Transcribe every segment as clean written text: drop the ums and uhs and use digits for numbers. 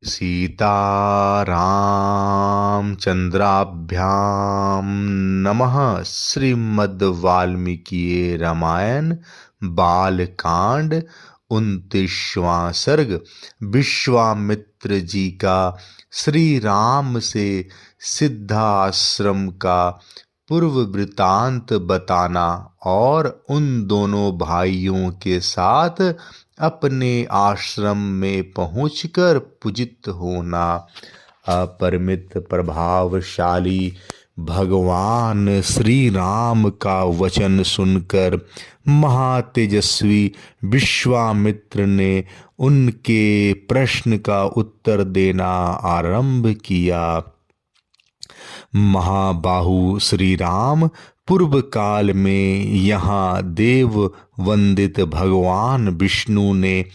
सीतारामचन्द्राभ्यां नमः। श्रीमद्वाल्मीकि रामायण बालकांड 29वां सर्ग। विश्वामित्र जी का श्री राम से सिद्धाश्रम का पूर्व वृतांत बताना और उन दोनों भाइयों के साथ अपने आश्रम में पहुंचकर पूजित होना। अपरिमित प्रभावशाली भगवान श्री राम का वचन सुनकर महातेजस्वी विश्वामित्र ने उनके प्रश्न का उत्तर देना आरंभ किया। महाबाहु श्री राम पूर्व काल में यहाँ देव वंदित भगवान विष्णु ने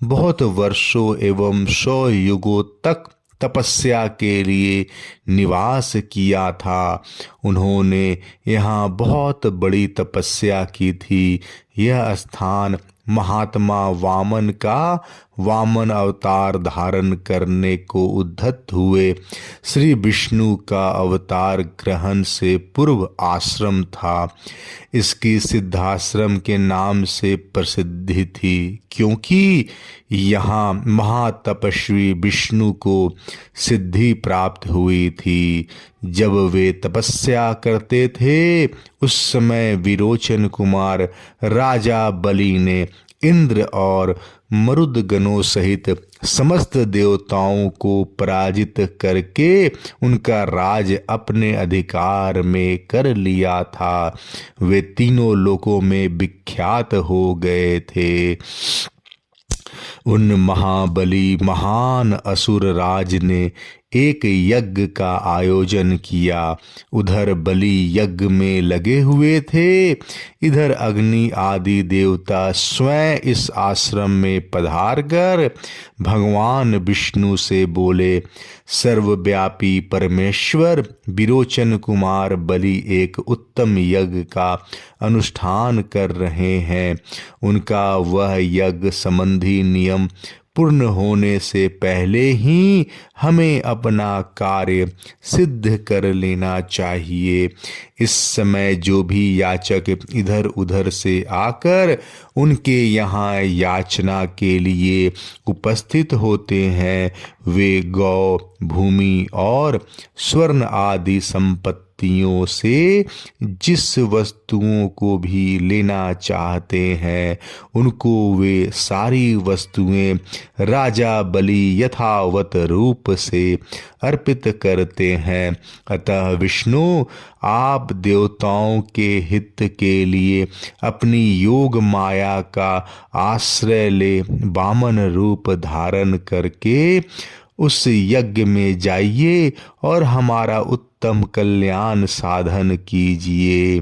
बहुत वर्षों एवं 100 युगों तक तपस्या के लिए निवास किया था। उन्होंने यहाँ बहुत बड़ी तपस्या की थी। यह स्थान महात्मा वामन का वामन अवतार धारण करने को उद्धत हुए श्री विष्णु का अवतार ग्रहण से पूर्व आश्रम था। इसकी सिद्धाश्रम के नाम से प्रसिद्धि थी, क्योंकि यहाँ महातपस्वी विष्णु को सिद्धि प्राप्त हुई थी। जब वे तपस्या करते थे उस समय विरोचन कुमार राजा बलि ने इंद्र और मरुदगणों सहित समस्त देवताओं को पराजित करके उनका राज अपने अधिकार में कर लिया था। वे तीनों लोकों में विख्यात हो गए थे। उन महाबली महान असुर राज ने एक यज्ञ का आयोजन किया। उधर बलि यज्ञ में लगे हुए थे, इधर अग्नि आदि देवता स्वयं इस आश्रम में पधार कर भगवान विष्णु से बोले, सर्वव्यापी परमेश्वर विरोचन कुमार बलि एक उत्तम यज्ञ का अनुष्ठान कर रहे हैं। उनका वह यज्ञ संबंधी नियम पूर्ण होने से पहले ही हमें अपना कार्य सिद्ध कर लेना चाहिए। इस समय जो भी याचक इधर उधर से आकर उनके यहाँ याचना के लिए उपस्थित होते हैं, वे गौ, भूमि और स्वर्ण आदि संपत्तियों से जिस वस्तुओं को भी लेना चाहते हैं, उनको वे सारी वस्तुएं राजा बलि यथावत रूप से अर्पित करते हैं। अतः विष्णु, आप देवताओं के हित के लिए अपनी योग माया का आश्रय ले वामन रूप धारण करके उस यज्ञ में जाइए और हमारा उत्तम कल्याण साधन कीजिए।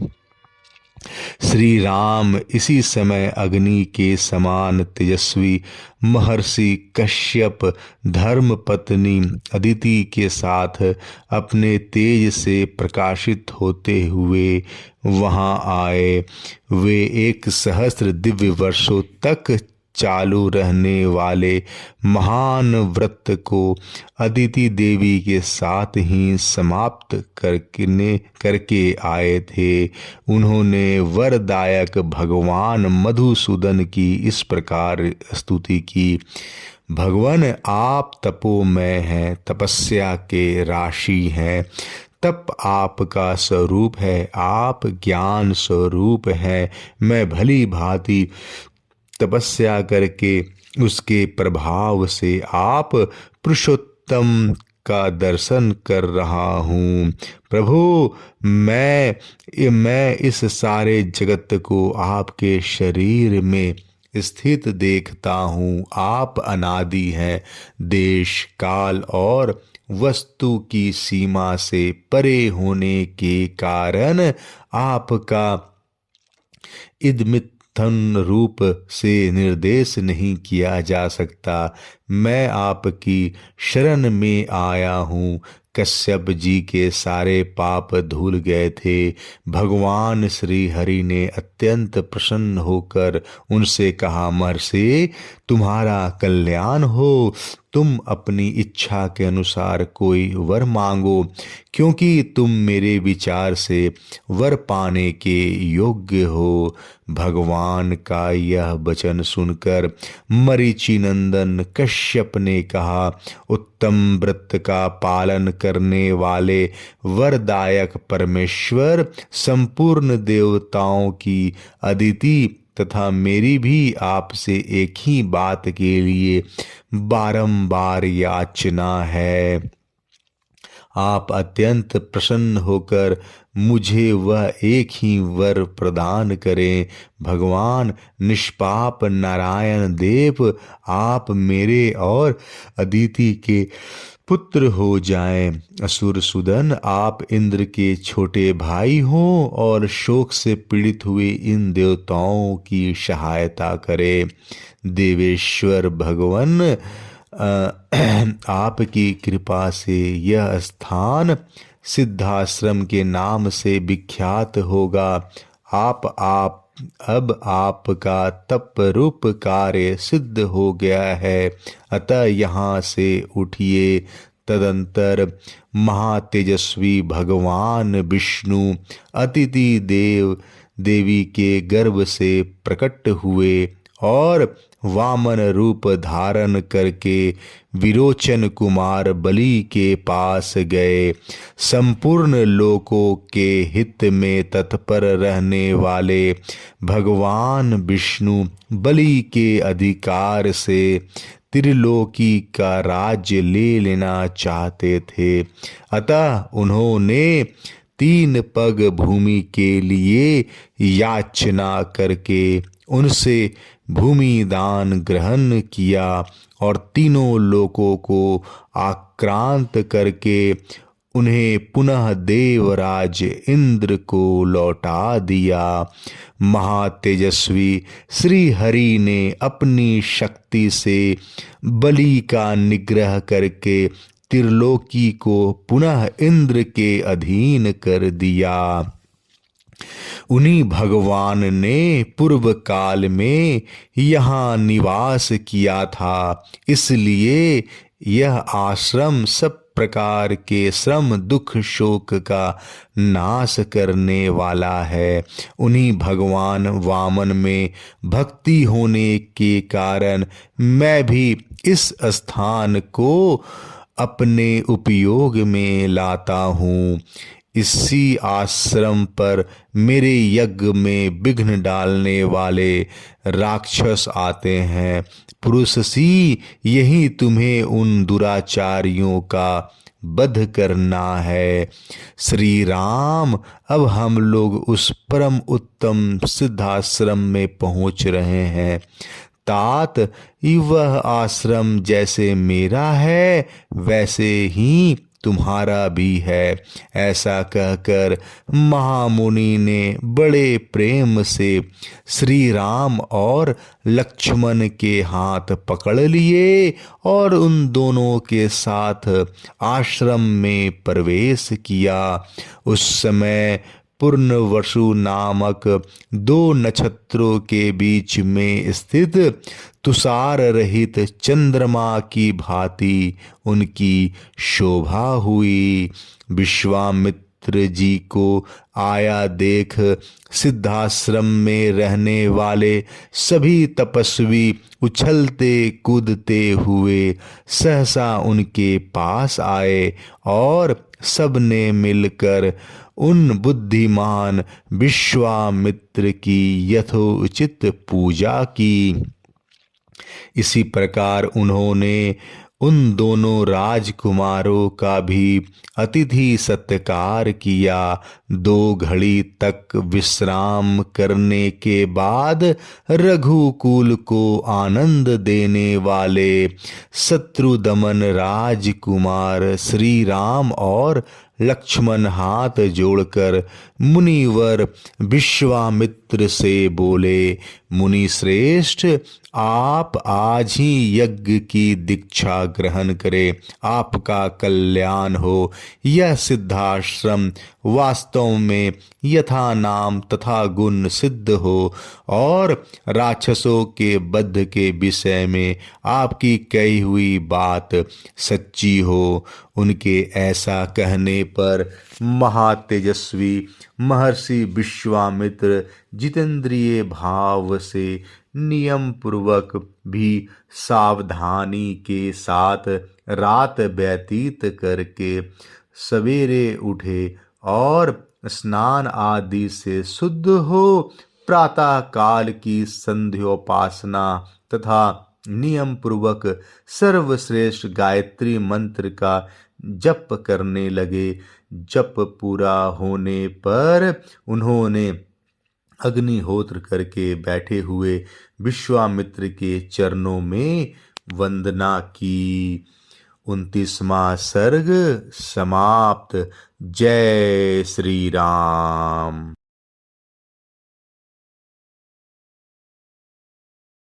श्री राम इसी समय अग्नि के समान तेजस्वी महर्षि कश्यप धर्म पत्नी अदिति के साथ अपने तेज से प्रकाशित होते हुए वहां आए। वे 1 सहस्त्र दिव्य वर्षों तक चालू रहने वाले महान व्रत को अदिति देवी के साथ ही समाप्त करके आए थे। उन्होंने वरदायक भगवान मधुसूदन की इस प्रकार स्तुति की, भगवान आप तपोमय हैं, तपस्या के राशि हैं। तप आपका स्वरूप है, आप ज्ञान स्वरूप हैं। मैं भली भांति तपस्या करके उसके प्रभाव से आप पुरुषोत्तम का दर्शन कर रहा हूँ। प्रभु, मैं इस सारे जगत को आपके शरीर में स्थित देखता हूँ। आप अनादि हैं। देश, काल और वस्तु की सीमा से परे होने के कारण आपका इदमित धन रूप से निर्देश नहीं किया जा सकता। मैं आपकी शरण में आया हूँ। कश्यप जी के सारे पाप धुल गए थे। भगवान श्री हरि ने अत्यंत प्रसन्न होकर उनसे कहा, महर्षि, तुम्हारा कल्याण हो। तुम अपनी इच्छा के अनुसार कोई वर मांगो, क्योंकि तुम मेरे विचार से वर पाने के योग्य हो। भगवान का यह वचन सुनकर मरीचि नंदन कश्यप ने कहा, उत्तम व्रत का पालन करने वाले वरदायक परमेश्वर, संपूर्ण देवताओं की अदिति तथा मेरी भी आपसे एक ही बात के लिए बारंबार याचना है। आप अत्यंत प्रसन्न होकर मुझे वह एक ही वर प्रदान करें। भगवान निष्पाप नारायण देव, आप मेरे और अदिति के पुत्र हो जाएं। असुर सुदन, आप इंद्र के छोटे भाई हों और शोक से पीड़ित हुए इन देवताओं की सहायता करें। देवेश्वर भगवान, आपकी कृपा से यह स्थान सिद्धाश्रम के नाम से विख्यात होगा। अब आपका तप रूप कार्य सिद्ध हो गया है, अतः यहाँ से उठिए। तदंतर महातेजस्वी भगवान विष्णु अतिथि देवी के गर्भ से प्रकट हुए और वामन रूप धारण करके विरोचन कुमार बलि के पास गए। संपूर्ण लोकों के हित में तत्पर रहने वाले भगवान विष्णु बलि के अधिकार से त्रिलोकी का राज्य ले लेना चाहते थे, अतः उन्होंने 3 पग भूमि के लिए याचना करके उनसे भूमि दान ग्रहण किया और तीनों लोकों को आक्रांत करके उन्हें पुनः देवराज इंद्र को लौटा दिया। महातेजस्वी श्री हरि ने अपनी शक्ति से बलि का निग्रह करके त्रिलोकी को पुनः इंद्र के अधीन कर दिया। उन्हीं भगवान ने पूर्व काल में यहाँ निवास किया था, इसलिए यह आश्रम सब प्रकार के श्रम दुख शोक का नाश करने वाला है। उन्हीं भगवान वामन में भक्ति होने के कारण मैं भी इस स्थान को अपने उपयोग में लाता हूँ। इसी आश्रम पर मेरे यज्ञ में विघ्न डालने वाले राक्षस आते हैं। पुरुषसी, यही तुम्हें उन दुराचारियों का वध करना है। श्री राम, अब हम लोग उस परम उत्तम सिद्धाश्रम में पहुंच रहे हैं। तात, वह आश्रम जैसे मेरा है वैसे ही तुम्हारा भी है। ऐसा कहकर महामुनि ने बड़े प्रेम से श्री राम और लक्ष्मण के हाथ पकड़ लिए और उन दोनों के साथ आश्रम में प्रवेश किया। उस समय पूर्णवसु नामक 2 नक्षत्रों के बीच में स्थित तुषार रहित चंद्रमा की भांति उनकी शोभा हुई। विश्वामित्र जी को आया देख सिद्धाश्रम में रहने वाले सभी तपस्वी उछलते कूदते हुए सहसा उनके पास आए और सबने मिलकर उन बुद्धिमान विश्वामित्र की यथोचित पूजा की। इसी प्रकार उन्होंने उन दोनों राजकुमारों का भी अतिथि सत्कार किया। 2 घड़ी तक विश्राम करने के बाद रघुकुल को आनंद देने वाले शत्रुदमन राजकुमार श्री राम और लक्ष्मण हाथ जोड़कर मुनिवर विश्वामित्र से बोले, मुनि श्रेष्ठ, आप आज ही यज्ञ की दीक्षा ग्रहण करें, आपका कल्याण हो। यह सिद्धाश्रम वास्तव में यथा नाम तथा गुण सिद्ध हो और राक्षसों के वध के विषय में आपकी कही हुई बात सच्ची हो। उनके ऐसा कहने पर महातेजस्वी महर्षि विश्वामित्र जितेंद्रिय भाव से नियम पूर्वक भी सावधानी के साथ रात व्यतीत करके सवेरे उठे और स्नान आदि से शुद्ध हो प्रातः काल की संध्योपासना तथा नियम पूर्वक सर्वश्रेष्ठ गायत्री मंत्र का जप करने लगे। जप पूरा होने पर उन्होंने अग्निहोत्र करके बैठे हुए विश्वामित्र के चरणों में वंदना की। 29वां सर्ग समाप्त। जय श्री राम।